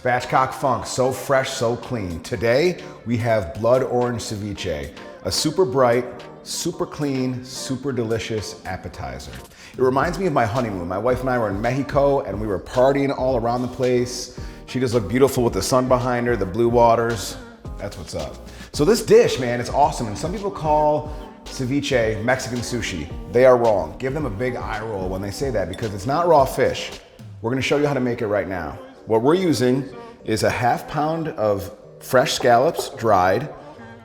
Spatchcock Funk, so fresh, so clean. Today, we have blood orange ceviche, a super bright, super clean, super delicious appetizer. It reminds me of my honeymoon. My wife and I were in Mexico and we were partying all around the place. She just looked beautiful with the sun behind her, the blue waters. That's what's up. So this dish, man, it's awesome. And some people call ceviche Mexican sushi. They are wrong. Give them a big eye roll when they say that because it's not raw fish. We're gonna show you how to make it right now. What we're using is a ½ pound of fresh scallops, dried,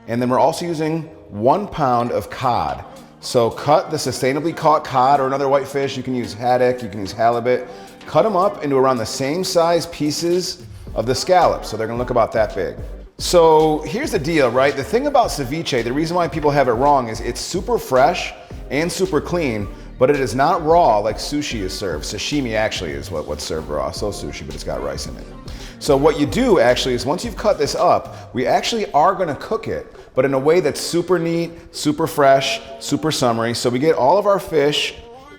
and then we're also using 1 pound of cod. So cut the sustainably caught cod or another white fish. You can use haddock, you can use halibut. Cut them up into around the same size pieces of the scallops. So they're gonna look about that big. So here's the deal, right? The thing about ceviche, the reason why people have it wrong is it's super fresh and super clean, but it is not raw like sushi is served. Sashimi actually is what's served raw, so sushi, but it's got rice in it. So what you do actually is once you've cut this up, we actually are gonna cook it, but in a way that's super neat, super fresh, super summery. So we get all of our fish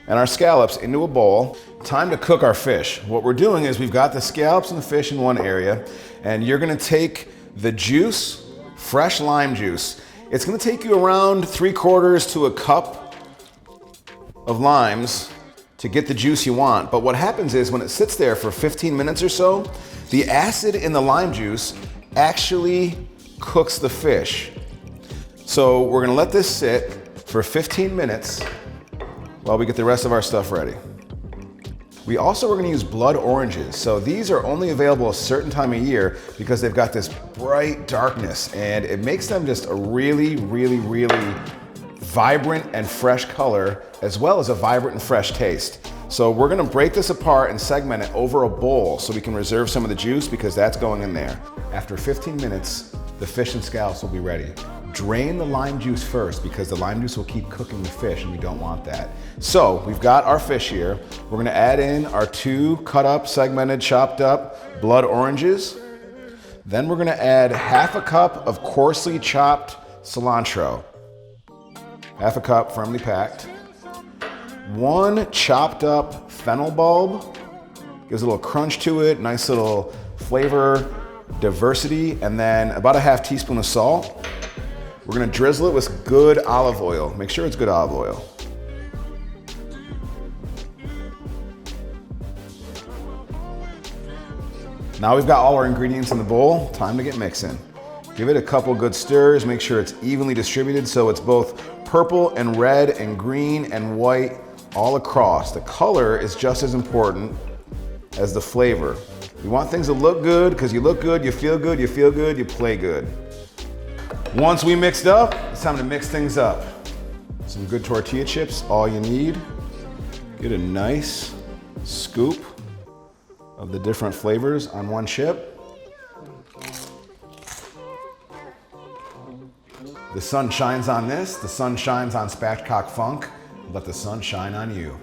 and our scallops into a bowl. Time to cook our fish. What we're doing is we've got the scallops and the fish in one area, and you're gonna take the juice, fresh lime juice. It's gonna take you around 3/4 to a cup of limes to get the juice you want. But what happens is when it sits there for 15 minutes or so, the acid in the lime juice actually cooks the fish. So we're gonna let this sit for 15 minutes while we get the rest of our stuff ready. We also are gonna use blood oranges. So these are only available a certain time of year because they've got this bright darkness and it makes them just a really, really, really vibrant and fresh color, as well as a vibrant and fresh taste. So we're gonna break this apart and segment it over a bowl so we can reserve some of the juice because that's going in there. After 15 minutes, the fish and scallops will be ready. Drain the lime juice first because the lime juice will keep cooking the fish and we don't want that. So we've got our fish here. We're gonna add in our 2 cut up, segmented, chopped up blood oranges. Then we're gonna add ½ a cup of coarsely chopped cilantro. ½ a cup, firmly packed. 1 chopped up fennel bulb. Gives a little crunch to it, nice little flavor, diversity, and then about a ½ teaspoon of salt. We're gonna drizzle it with good olive oil. Make sure it's good olive oil. Now we've got all our ingredients in the bowl, time to get mixing. Give it a couple good stirs, make sure it's evenly distributed so it's both purple and red and green and white all across. The color is just as important as the flavor. You want things to look good because you look good, you feel good, you play good. Once we mixed up, it's time to mix things up. Some good tortilla chips, all you need. Get a nice scoop of the different flavors on one chip. The sun shines on this, the sun shines on Spatchcock Funk. Let the sun shine on you.